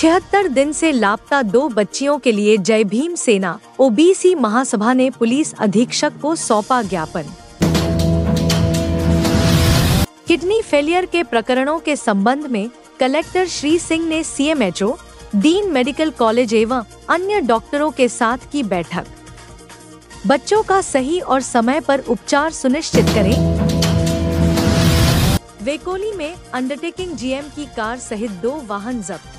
76 दिन से लापता 2 बच्चियों के लिए जय भीम सेना ओबीसी महासभा ने पुलिस अधीक्षक को सौंपा ज्ञापन। किडनी फेलियर के प्रकरणों के संबंध में कलेक्टर श्री सिंह ने सीएमएचओ, डीन मेडिकल कॉलेज एवं अन्य डॉक्टरों के साथ की बैठक। बच्चों का सही और समय पर उपचार सुनिश्चित करें। वेकोली में अंडरटेकिंग जीएम की कार सहित 2 वाहन जब्त।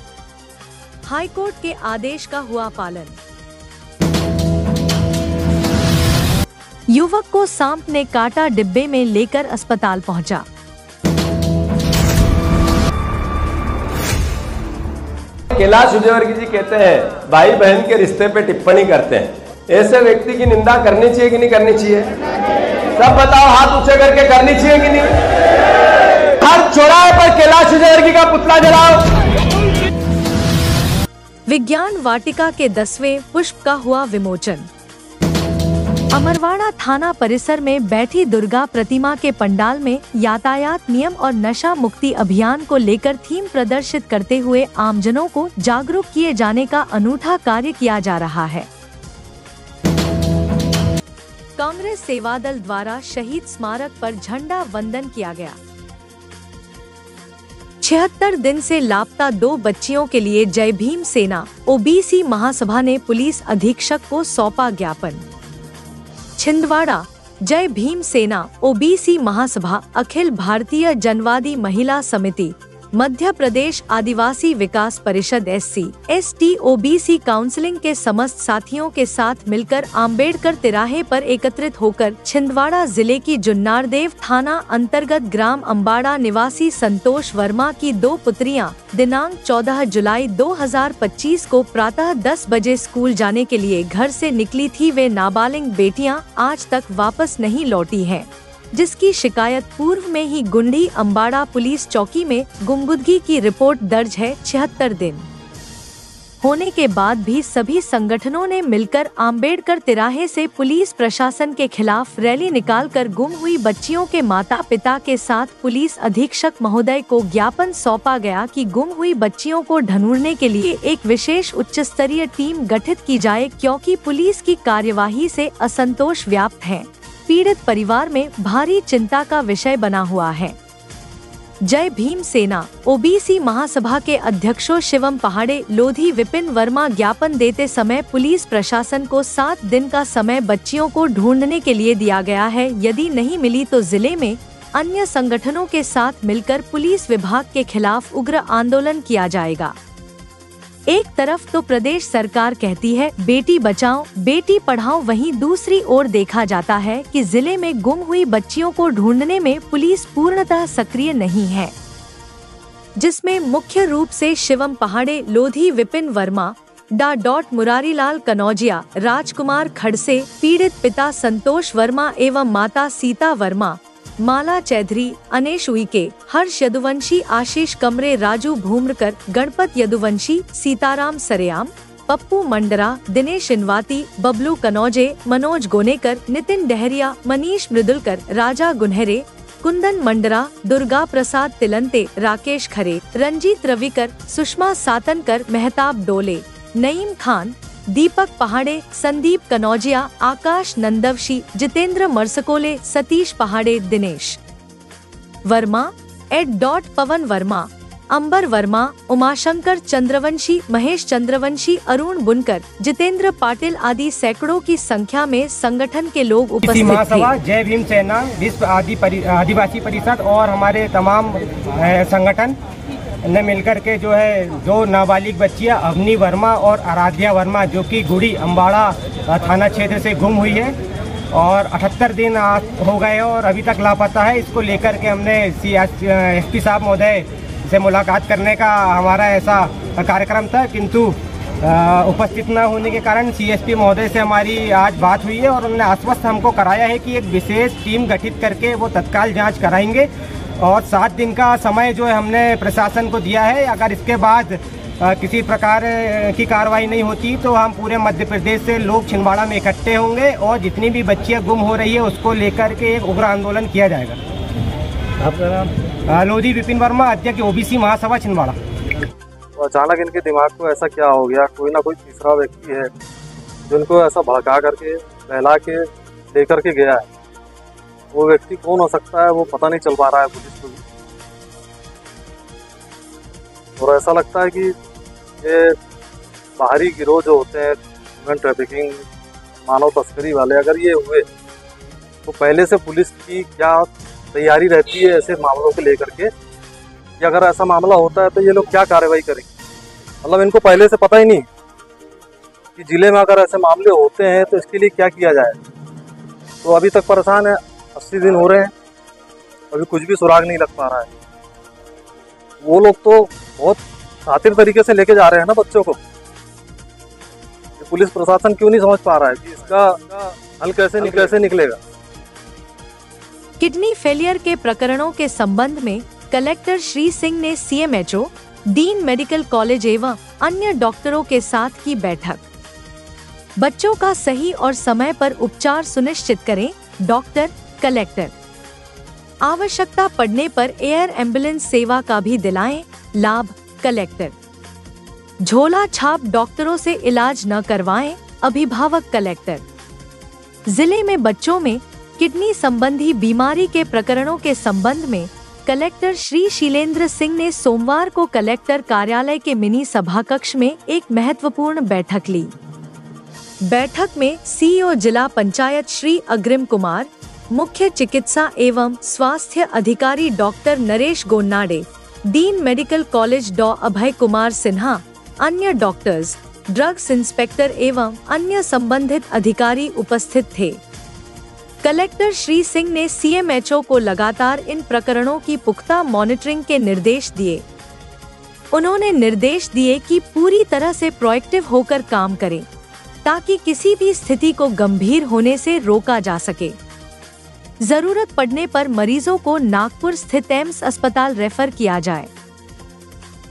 हाईकोर्ट के आदेश का हुआ पालन। युवक को सांप ने काटा, डिब्बे में लेकर अस्पताल पहुंचा। कैलाश विजयवर्गीय जी कहते हैं भाई बहन के रिश्ते पे टिप्पणी करते हैं। ऐसे व्यक्ति की निंदा करनी चाहिए कि नहीं करनी चाहिए? सब बताओ, हाथ ऊंचे करके करनी चाहिए कि नहीं? हर चौराहे पर कैलाश विजयवर्गीय का पुतला जलाओ। विज्ञान वाटिका के 10वें पुष्प का हुआ विमोचन। अमरवाड़ा थाना परिसर में बैठी दुर्गा प्रतिमा के पंडाल में यातायात नियम और नशा मुक्ति अभियान को लेकर थीम प्रदर्शित करते हुए आमजनों को जागरूक किए जाने का अनूठा कार्य किया जा रहा है। कांग्रेस सेवा दल द्वारा शहीद स्मारक पर झंडा वंदन किया गया। 76 दिन से लापता 2 बच्चियों के लिए जय भीम सेना ओबीसी महासभा ने पुलिस अधीक्षक को सौंपा ज्ञापन। छिंदवाड़ा जय भीम सेना ओबीसी महासभा अखिल भारतीय जनवादी महिला समिति, मध्य प्रदेश आदिवासी विकास परिषद SC/ST ओबीसी काउंसिलिंग के समस्त साथियों के साथ मिलकर आम्बेडकर तिराहे पर एकत्रित होकर छिंदवाड़ा जिले की जुन्नारदेव थाना अंतर्गत ग्राम अम्बाड़ा निवासी संतोष वर्मा की 2 पुत्रियां दिनांक 14 जुलाई 2025 को प्रातः 10 बजे स्कूल जाने के लिए घर से निकली थी। वे नाबालिग बेटियां आज तक वापस नहीं लौटी हैं, जिसकी शिकायत पूर्व में ही गुंडी अम्बाड़ा पुलिस चौकी में गुमशुदगी की रिपोर्ट दर्ज है। 76 दिन होने के बाद भी सभी संगठनों ने मिलकर आम्बेडकर तिराहे से पुलिस प्रशासन के खिलाफ रैली निकालकर गुम हुई बच्चियों के माता पिता के साथ पुलिस अधीक्षक महोदय को ज्ञापन सौंपा गया कि गुम हुई बच्चियों को ढूंढने के लिए एक विशेष उच्च स्तरीय टीम गठित की जाए, क्योंकि पुलिस की कार्यवाही से असंतोष व्याप्त है। पीड़ित परिवार में भारी चिंता का विषय बना हुआ है। जय भीम सेना ओबीसी महासभा के अध्यक्षों शिवम पहाड़े, लोधी विपिन वर्मा ज्ञापन देते समय पुलिस प्रशासन को 7 दिन का समय बच्चियों को ढूंढने के लिए दिया गया है। यदि नहीं मिली तो जिले में अन्य संगठनों के साथ मिलकर पुलिस विभाग के खिलाफ उग्र आंदोलन किया जाएगा। एक तरफ तो प्रदेश सरकार कहती है बेटी बचाओ बेटी पढ़ाओ, वहीं दूसरी ओर देखा जाता है कि जिले में गुम हुई बच्चियों को ढूंढने में पुलिस पूर्णतः सक्रिय नहीं है, जिसमें मुख्य रूप से शिवम पहाड़े, लोधी विपिन वर्मा, मुरारीलाल कनौजिया, राजकुमार खड़से, पीड़ित पिता संतोष वर्मा एवं माता सीता वर्मा, माला चौधरी, अनेश उइके, हर्ष यदुवंशी, आशीष कमरे, राजू भूमरकर, गणपत यदुवंशी, सीताराम सरेआम, पप्पू मंडरा, दिनेश इनवाती, बबलू कनौजे, मनोज गोनेकर, नितिन डहरिया, मनीष मृदुलकर, राजा गुन्हरे, कुंदन मंडरा, दुर्गा प्रसाद तिलंते, राकेश खरे, रंजीत रविकर, सुषमा सातनकर, मेहताब डोले, नईम खान, दीपक पहाड़े, संदीप कनौजिया, आकाश नंदवशी, जितेंद्र मरसकोले, सतीश पहाड़े, दिनेश वर्मा, पवन वर्मा, अंबर वर्मा, उमाशंकर चंद्रवंशी, महेश चंद्रवंशी, अरुण बुनकर, जितेंद्र पाटिल आदि सैकड़ों की संख्या में संगठन के लोग उपस्थित थे। जय भीम सेना, विश्व आदिवासी परिषद और हमारे तमाम संगठन ने मिलकर के जो है 2 नाबालिग बच्चियां अवनी वर्मा और आराध्या वर्मा, जो कि गुड़ी अम्बाड़ा थाना क्षेत्र से गुम हुई है और 78 दिन हो गए और अभी तक लापता है। इसको लेकर के हमने SP साहब महोदय से मुलाकात करने का हमारा ऐसा कार्यक्रम था, किंतु उपस्थित न होने के कारण CSP महोदय से हमारी आज बात हुई है और उन्होंने आश्वस्त हमको कराया है कि एक विशेष टीम गठित करके वो तत्काल जाँच कराएंगे और 7 दिन का समय जो है हमने प्रशासन को दिया है। अगर इसके बाद किसी प्रकार की कार्रवाई नहीं होती तो हम पूरे मध्य प्रदेश से लोग छिंदवाड़ा में इकट्ठे होंगे और जितनी भी बच्चियां गुम हो रही है उसको लेकर के एक उग्र आंदोलन किया जाएगा। आपका नाम? लोधी विपिन वर्मा, अध्यक्ष OBC महासभा छिंदवाड़ा। तो अचानक इनके दिमाग को ऐसा क्या हो गया, कोई ना कोई तीसरा व्यक्ति है जो इनको ऐसा भड़का करके बहला के लेकर के गया है। वो व्यक्ति कौन हो सकता है वो पता नहीं चल पा रहा है पुलिस को भी। और ऐसा लगता है कि ये बाहरी गिरोह जो होते हैं ह्यूमन ट्रैफिकिंग, मानव तस्करी वाले, अगर ये हुए तो पहले से पुलिस की क्या तैयारी रहती है ऐसे मामलों को लेकर के, कि अगर ऐसा मामला होता है तो ये लोग क्या कार्रवाई करेंगे। मतलब इनको पहले से पता ही नहीं कि जिले में अगर ऐसे मामले होते हैं तो इसके लिए क्या किया जाए। तो अभी तक परेशान है, 80 दिन हो रहे हैं, अभी कुछ भी सुराग नहीं लग पा रहा है। वो लोग तो बहुत शातिर तरीके से लेके जा रहे हैं ना बच्चों को। पुलिस प्रशासन क्यों नहीं समझ पा रहा है कि इसका हल कैसे निकलेगा। किडनी फेलियर के प्रकरणों के संबंध में कलेक्टर श्री सिंह ने सीएमएचओ, डीन मेडिकल कॉलेज एवं अन्य डॉक्टरों के साथ की बैठक। बच्चों का सही और समय पर उपचार सुनिश्चित करें, डॉक्टर कलेक्टर। आवश्यकता पड़ने पर एयर एम्बुलेंस सेवा का भी दिलाएं लाभ, कलेक्टर। झोला छाप डॉक्टरों से इलाज न करवाएं, अभिभावक कलेक्टर। जिले में बच्चों में किडनी संबंधी बीमारी के प्रकरणों के संबंध में कलेक्टर श्री शीलेंद्र सिंह ने सोमवार को कलेक्टर कार्यालय के मिनी सभा कक्ष में एक महत्वपूर्ण बैठक ली। बैठक में सीईओ जिला पंचायत श्री अग्रिम कुमार, मुख्य चिकित्सा एवं स्वास्थ्य अधिकारी doctor Naresh Gonnade, dean medical college डॉ अभय कुमार सिन्हा, अन्य डॉक्टर्स, ड्रग्स इंस्पेक्टर एवं अन्य संबंधित अधिकारी उपस्थित थे। कलेक्टर श्री सिंह ने सीएमएचओ को लगातार इन प्रकरणों की पुख्ता मॉनिटरिंग के निर्देश दिए। उन्होंने निर्देश दिए कि पूरी तरह से प्रोएक्टिव होकर काम करें ताकि किसी भी स्थिति को गंभीर होने से रोका जा सके। जरूरत पड़ने पर मरीजों को नागपुर स्थित एम्स अस्पताल रेफर किया जाए।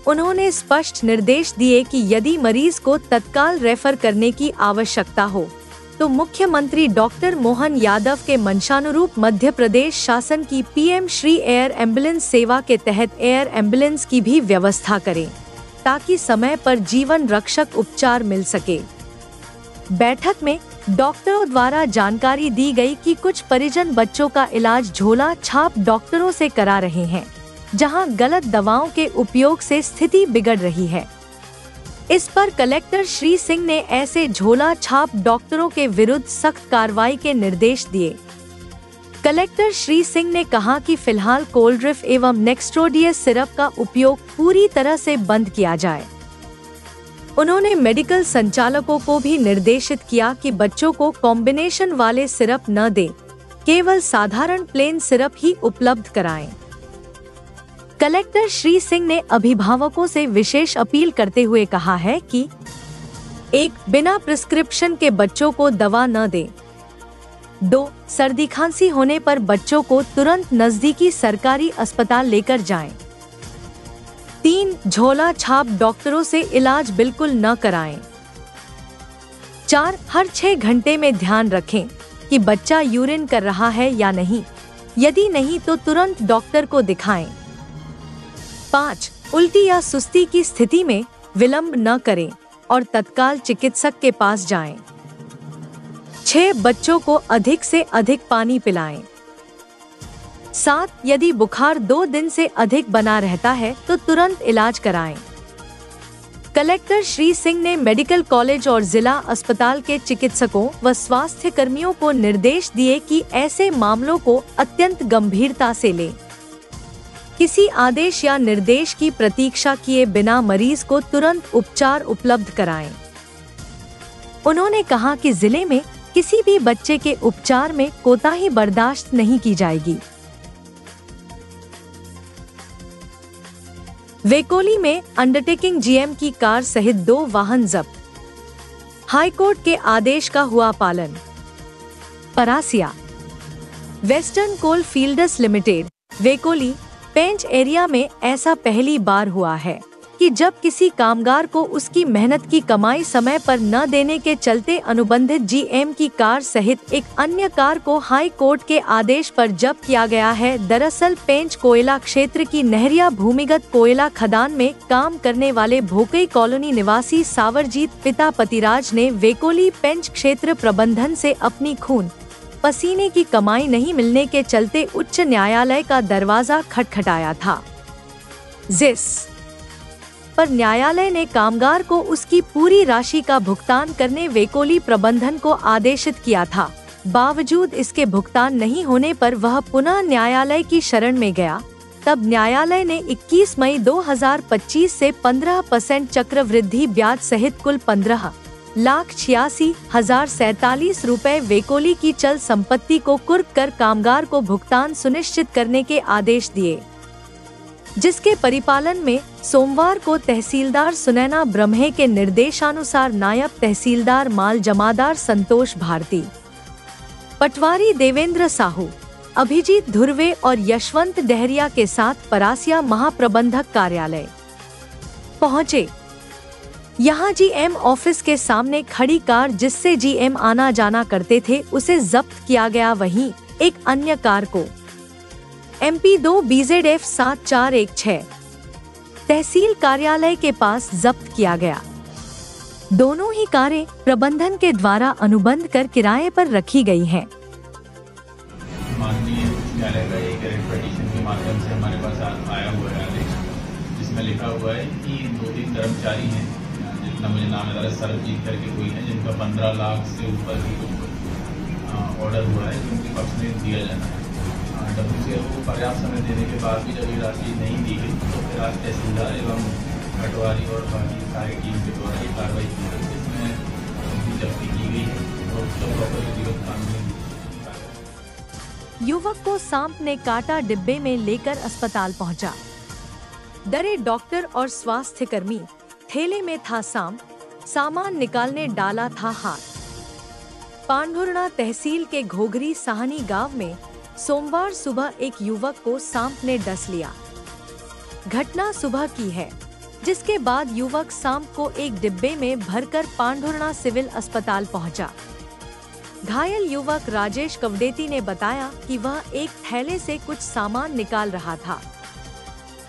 उन्होंने स्पष्ट निर्देश दिए कि यदि मरीज को तत्काल रेफर करने की आवश्यकता हो तो मुख्यमंत्री डॉक्टर मोहन यादव के मंशानुरूप मध्य प्रदेश शासन की पीएम श्री एयर एम्बुलेंस सेवा के तहत एयर एम्बुलेंस की भी व्यवस्था करें ताकि समय पर जीवन रक्षक उपचार मिल सके। बैठक में डॉक्टरों द्वारा जानकारी दी गई कि कुछ परिजन बच्चों का इलाज झोला छाप डॉक्टरों से करा रहे हैं, जहां गलत दवाओं के उपयोग से स्थिति बिगड़ रही है। इस पर कलेक्टर श्री सिंह ने ऐसे झोला छाप डॉक्टरों के विरुद्ध सख्त कार्रवाई के निर्देश दिए। कलेक्टर श्री सिंह ने कहा कि फिलहाल कोल्ड्रिफ एवं नेक्स्ट्रोडियस सिरप का उपयोग पूरी तरह से बंद किया जाए। उन्होंने मेडिकल संचालकों को भी निर्देशित किया कि बच्चों को कॉम्बिनेशन वाले सिरप न दें, केवल साधारण प्लेन सिरप ही उपलब्ध कराएं। कलेक्टर श्री सिंह ने अभिभावकों से विशेष अपील करते हुए कहा है कि 1. बिना प्रिस्क्रिप्शन के बच्चों को दवा न दें। 2. सर्दी खांसी होने पर बच्चों को तुरंत नजदीकी सरकारी अस्पताल लेकर जाएं। 3. झोला छाप डॉक्टरों से इलाज बिल्कुल न कराएं। 4. हर 6 घंटे में ध्यान रखें कि बच्चा यूरिन कर रहा है या नहीं, यदि नहीं तो तुरंत डॉक्टर को दिखाएं। 5. उल्टी या सुस्ती की स्थिति में विलंब न करें और तत्काल चिकित्सक के पास जाएं। 6. बच्चों को अधिक से अधिक पानी पिलाएं। 7. यदि बुखार 2 दिन से अधिक बना रहता है तो तुरंत इलाज कराएं। कलेक्टर श्री सिंह ने मेडिकल कॉलेज और जिला अस्पताल के चिकित्सकों व स्वास्थ्य कर्मियों को निर्देश दिए कि ऐसे मामलों को अत्यंत गंभीरता से लें। किसी आदेश या निर्देश की प्रतीक्षा किए बिना मरीज को तुरंत उपचार उपलब्ध कराएं। उन्होंने कहा कि जिले में किसी भी बच्चे के उपचार में कोताही बर्दाश्त नहीं की जाएगी। वेकोली में अंडरटेकिंग जीएम की कार सहित 2 वाहन जब्त। हाईकोर्ट के आदेश का हुआ पालन। परासिया वेस्टर्न कोल फील्ड्स लिमिटेड, वेकोली, पेंच एरिया में ऐसा पहली बार हुआ है कि जब किसी कामगार को उसकी मेहनत की कमाई समय पर न देने के चलते अनुबंधित जीएम की कार सहित एक अन्य कार को हाई कोर्ट के आदेश पर जब्त किया गया है। दरअसल पेंच कोयला क्षेत्र की नहरिया भूमिगत कोयला खदान में काम करने वाले भोकई कॉलोनी निवासी सावरजीत पिता पतिराज ने वेकोली पेंच क्षेत्र प्रबंधन से अपनी खून पसीने की कमाई नहीं मिलने के चलते उच्च न्यायालय का दरवाजा खटखटाया था, जिस पर न्यायालय ने कामगार को उसकी पूरी राशि का भुगतान करने वेकोली प्रबंधन को आदेशित किया था। बावजूद इसके भुगतान नहीं होने पर वह पुनः न्यायालय की शरण में गया। तब न्यायालय ने 21 मई 2025 से 15% चक्रवृद्धि ब्याज सहित कुल 15,86,047 रुपए वेकोली की चल संपत्ति को कुर्क कर कामगार को भुगतान सुनिश्चित करने के आदेश दिए, जिसके परिपालन में सोमवार को तहसीलदार सुनैना ब्रह्मे के निर्देशानुसार नायब तहसीलदार माल जमादार संतोष भारती, पटवारी देवेंद्र साहू, अभिजीत धुर्वे और यशवंत डहरिया के साथ परासिया महाप्रबंधक कार्यालय पहुंचे। यहां जीएम ऑफिस के सामने खड़ी कार जिससे जीएम आना जाना करते थे उसे जब्त किया गया। वहीं एक अन्य कार को MP2 BZF 7416 तहसील कार्यालय के पास जब्त किया गया। दोनों ही कारें प्रबंधन के द्वारा अनुबंध कर किराए पर रखी गई हैं। माननीय न्यायालय का एक पिटीशन के माध्यम से हमारे पास आया हुआ है आदेश, जिसमें लिखा हुआ है कि 2-3 कर्मचारी हैं, जितना मुझे नाम है सरबजीत करके कोई है, जिनका 15 लाख से ऊपर की ऑर्डर हुआ है, जिनके पक्ष में दिया जाना है। WCL को पर्याप्त समय देने के बाद भी जब ये राशि नहीं दी गई तो फिर आज तहसीलदार एवं पटवारी और बाकी सारी टीम के द्वारा ये कार्रवाई की गई, जिसमें उनकी जब्ती की गई है और उसका प्रॉपर जीवन कानूनी। युवक को सांप ने काटा, डिब्बे में लेकर अस्पताल पहुंचा। डरे डॉक्टर और स्वास्थ्य कर्मी, थैले में था सांप, सामान निकालने डाला था हाथ। पांढुर्णा तहसील के घोघरी साहनी गांव में सोमवार सुबह एक युवक को सांप ने डस लिया। घटना सुबह की है, जिसके बाद युवक सांप को एक डिब्बे में भरकर पांढुर्णा सिविल अस्पताल पहुंचा। घायल युवक राजेश कवडेती ने बताया कि वह एक थैले से कुछ सामान निकाल रहा था।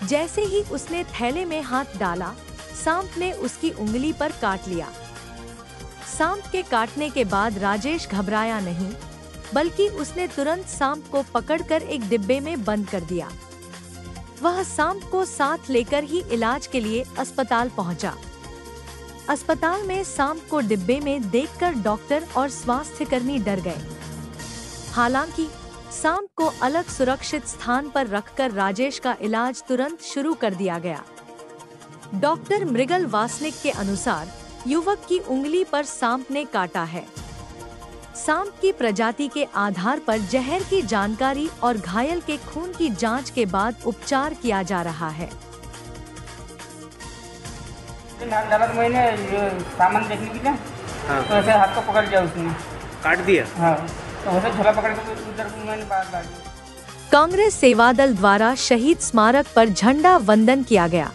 जैसे ही उसने थैले में हाथ डाला, सांप ने उसकी उंगली पर काट लिया। सांप के काटने के बाद राजेश घबराया नहीं, बल्कि उसने तुरंत सांप को पकड़कर एक डिब्बे में बंद कर दिया। वह सांप को साथ लेकर ही इलाज के लिए अस्पताल पहुंचा। अस्पताल में सांप को डिब्बे में देखकर डॉक्टर और स्वास्थ्य कर्मी डर गए। हालांकि सांप को अलग सुरक्षित स्थान पर रखकर राजेश का इलाज तुरंत शुरू कर दिया गया। डॉक्टर मृगल वासनिक के अनुसार युवक की उंगली पर सांप ने काटा है। सांप की प्रजाति के आधार पर जहर की जानकारी और घायल के खून की जांच के बाद उपचार किया जा रहा है। डाला तो मैंने सामान देखने के लिए, तो ऐसे हाथ को पकड़ दिया, उसने काट दिया। हाँ, तो उसे झोला पकड़ के उधर मैंने बात डाली। कांग्रेस सेवा दल द्वारा शहीद स्मारक पर झंडा वंदन किया गया।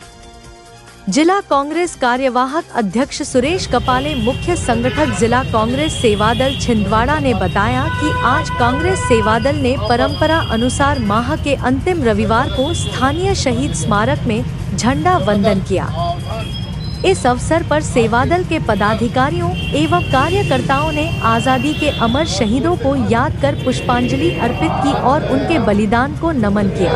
जिला कांग्रेस कार्यवाहक अध्यक्ष सुरेश कपाले, मुख्य संगठक जिला कांग्रेस सेवादल छिंदवाड़ा ने बताया कि आज कांग्रेस सेवादल ने परंपरा अनुसार माह के अंतिम रविवार को स्थानीय शहीद स्मारक में झंडा वंदन किया। इस अवसर पर सेवादल के पदाधिकारियों एवं कार्यकर्ताओं ने आजादी के अमर शहीदों को याद कर पुष्पांजलि अर्पित की और उनके बलिदान को नमन किया।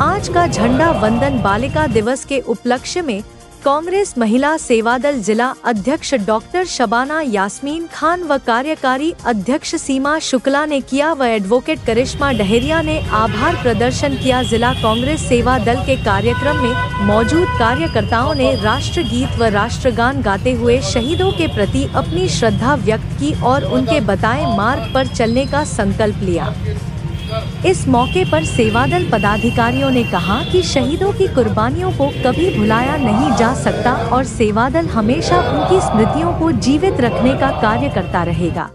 आज का झंडा वंदन बालिका दिवस के उपलक्ष्य में कांग्रेस महिला सेवादल जिला अध्यक्ष डॉक्टर शबाना यास्मीन खान व कार्यकारी अध्यक्ष सीमा शुक्ला ने किया व एडवोकेट करिश्मा डहरिया ने आभार प्रदर्शन किया। जिला कांग्रेस सेवा दल के कार्यक्रम में मौजूद कार्यकर्ताओं ने राष्ट्रगीत व राष्ट्रगान गाते हुए शहीदों के प्रति अपनी श्रद्धा व्यक्त की और उनके बताए मार्ग पर चलने का संकल्प लिया। इस मौके पर सेवादल पदाधिकारियों ने कहा कि शहीदों की कुर्बानियों को कभी भुलाया नहीं जा सकता और सेवादल हमेशा उनकी स्मृतियों को जीवित रखने का कार्य करता रहेगा।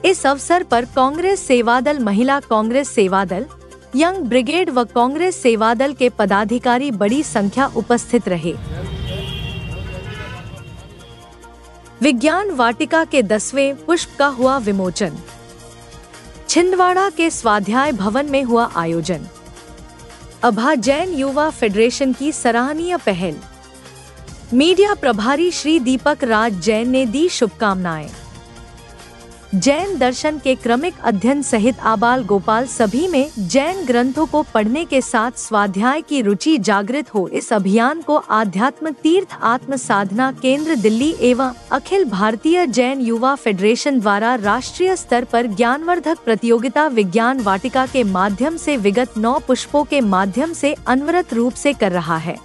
इस अवसर पर कांग्रेस सेवादल, महिला कांग्रेस सेवादल, यंग ब्रिगेड व कांग्रेस सेवा दल के पदाधिकारी बड़ी संख्या उपस्थित रहे। विज्ञान वाटिका के 10वें पुष्प का हुआ विमोचन। छिंदवाड़ा के स्वाध्याय भवन में हुआ आयोजन। अभा जैन युवा फेडरेशन की सराहनीय पहल। मीडिया प्रभारी श्री दीपक राज जैन ने दी शुभकामनाएं। जैन दर्शन के क्रमिक अध्ययन सहित आबाल गोपाल सभी में जैन ग्रंथों को पढ़ने के साथ स्वाध्याय की रुचि जागृत हो, इस अभियान को आध्यात्म तीर्थ आत्म साधना केंद्र दिल्ली एवं अखिल भारतीय जैन युवा फेडरेशन द्वारा राष्ट्रीय स्तर पर ज्ञानवर्धक प्रतियोगिता विज्ञान वाटिका के माध्यम से विगत 9 पुष्पों के माध्यम से अनवरत रूप से कर रहा है।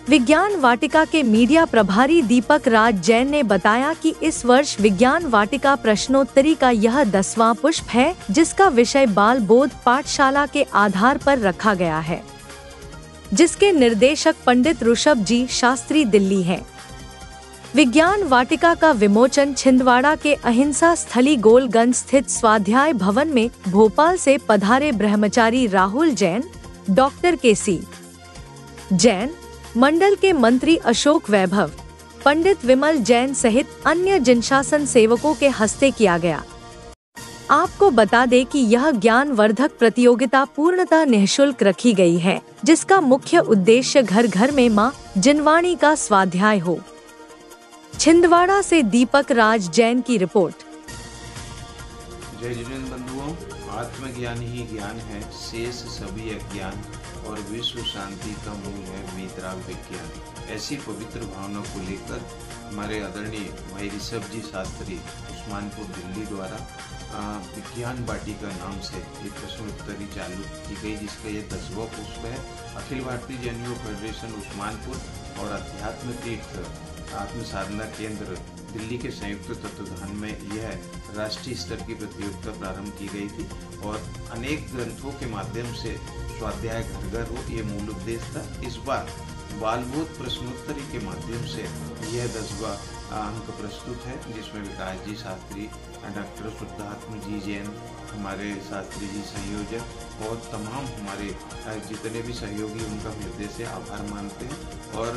विज्ञान वाटिका के मीडिया प्रभारी दीपक राज जैन ने बताया कि इस वर्ष विज्ञान वाटिका प्रश्नोत्तरी का यह 10वां पुष्प है, जिसका विषय बाल बोध पाठशाला के आधार पर रखा गया है, जिसके निर्देशक पंडित ऋषभ जी शास्त्री दिल्ली हैं। विज्ञान वाटिका का विमोचन छिंदवाड़ा के अहिंसा स्थली गोलगंज स्थित स्वाध्याय भवन में भोपाल से पधारे ब्रह्मचारी राहुल जैन, डॉक्टर केसी जैन, मंडल के मंत्री अशोक वैभव, पंडित विमल जैन सहित अन्य जनशासन सेवकों के हस्ते किया गया। आपको बता दें कि यह ज्ञानवर्धक प्रतियोगिता पूर्णतः निःशुल्क रखी गई है, जिसका मुख्य उद्देश्य घर घर में मां जिनवाणी का स्वाध्याय हो। छिंदवाड़ा से दीपक राज जैन की रिपोर्ट। जय जिनेन्द्र बंधुओं, आत्मज्ञान ही ज्ञान है, शेष सभी अज्ञान और विश्व शांति का मूल है वीतराग विज्ञान। ऐसी पवित्र भावना को लेकर हमारे आदरणीय भाई ऋषभ जी शास्त्री उस्मानपुर दिल्ली द्वारा विज्ञान वाटिका नाम से ये प्रश्नोत्तरी चालू की गई, जिसका ये 10वां पुष्प है। अखिल भारतीय जैन युवा फेडरेशन उस्मानपुर और अध्यात्म तीर्थ आत्म साधना केंद्र दिल्ली के संयुक्त तत्वाधान में यह राष्ट्रीय स्तर की प्रतियोगिता प्रारंभ की गई थी और अनेक ग्रंथों के माध्यम से स्वाध्याय घर घर हो, ये मूल उद्देश्य था। इस बार बालबोध प्रश्नोत्तरी के माध्यम से यह 10वां अंक प्रस्तुत है, जिसमें विकास जी शास्त्री, डॉक्टर शुद्धात्म जी जैन, हमारे शास्त्री जी संयोजक और तमाम हमारे जितने भी सहयोगी, उनका हृदय से आभार मानते हैं और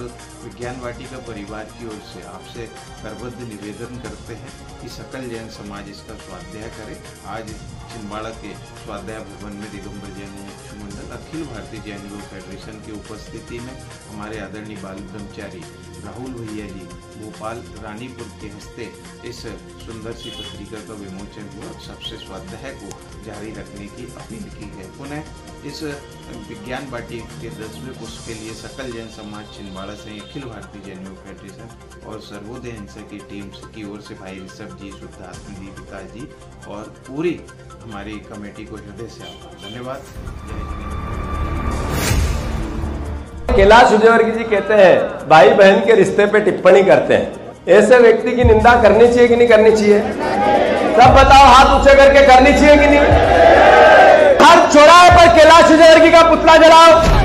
विज्ञान वाटिका परिवार की ओर से आपसे करबद्ध निवेदन करते हैं कि सकल जैन समाज इसका स्वाध्याय करे। आज छिंदवाड़ा के स्वाध्याय भवन में दिगंबर जैन मुख्य मंडल अखिल भारतीय जैन युवा फेडरेशन की उपस्थिति में हमारे आदरणीय बाल ब्रह्मचारी राहुल भैया जी भोपाल रानीपुर के हस्ते इस सुंदर सी पत्रिका का विमोचन हुआ। सबसे स्वाध्याय को जारी रखने की अपील की है। पुनः इस विज्ञान वाटिका के 10वें पुष्प के लिए सकल जैन समाज छिंदवाड़ा से अखिल भारतीय जैन युवा फेडरेशन और सर्वोदय हिंसा की टीम की ओर से भाई ऋषभ जी, शुद्धात्म जी, विकास जी और पूरी हमारी कमेटी को हृदय से आभार। धन्यवाद। कैलाश विजयवर्गीय जी कहते हैं भाई बहन के रिश्ते पे टिप्पणी करते हैं। ऐसे व्यक्ति की निंदा करनी चाहिए कि नहीं करनी चाहिए? सब बताओ, हाथ ऊंचे करके करनी चाहिए कि नहीं? हर चौराहे पर कैलाश विजयवर्गीय का पुतला जलाओ।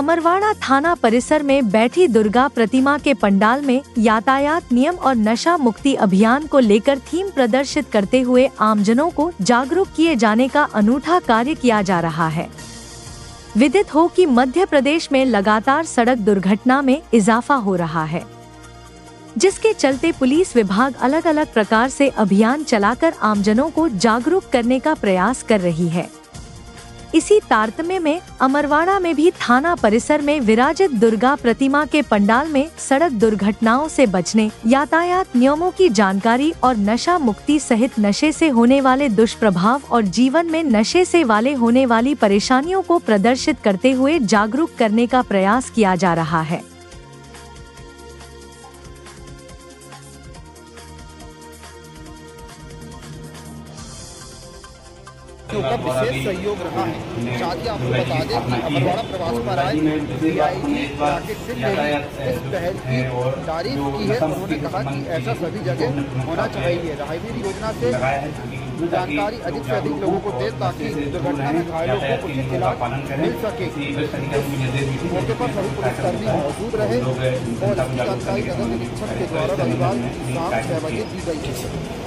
अमरवाड़ा थाना परिसर में बैठी दुर्गा प्रतिमा के पंडाल में यातायात नियम और नशा मुक्ति अभियान को लेकर थीम प्रदर्शित करते हुए आमजनों को जागरूक किए जाने का अनूठा कार्य किया जा रहा है। विदित हो कि मध्य प्रदेश में लगातार सड़क दुर्घटना में इजाफा हो रहा है, जिसके चलते पुलिस विभाग अलग अलग प्रकार से अभियान चलाकर आमजनों को जागरूक करने का प्रयास कर रही है। इसी तारतम्य में अमरवाड़ा में भी थाना परिसर में विराजित दुर्गा प्रतिमा के पंडाल में सड़क दुर्घटनाओं से बचने, यातायात नियमों की जानकारी और नशा मुक्ति सहित नशे से होने वाले दुष्प्रभाव और जीवन में नशे से वाले होने वाली परेशानियों को प्रदर्शित करते हुए जागरूक करने का प्रयास किया जा रहा है। का विशेष सहयोग रहा है। साथ ही आपको बता दें कि अमरवाड़ा प्रवास पर आए DIG राकेश सिंह ने इस पहल की तारीफ की है। उन्होंने कहा कि ऐसा सभी जगह होना चाहिए। राहगीर योजना से जानकारी अधिक से अधिक लोगों को दे ताकि दुर्घटना में घायलों को उचित इलाज मिल सके। मौके पर सभी पुलिसकर्मी मौजूद रहे और इसकी जानकारी नगर निरीक्षक के द्वारा रविवार शाम 6 बजे दी गई है।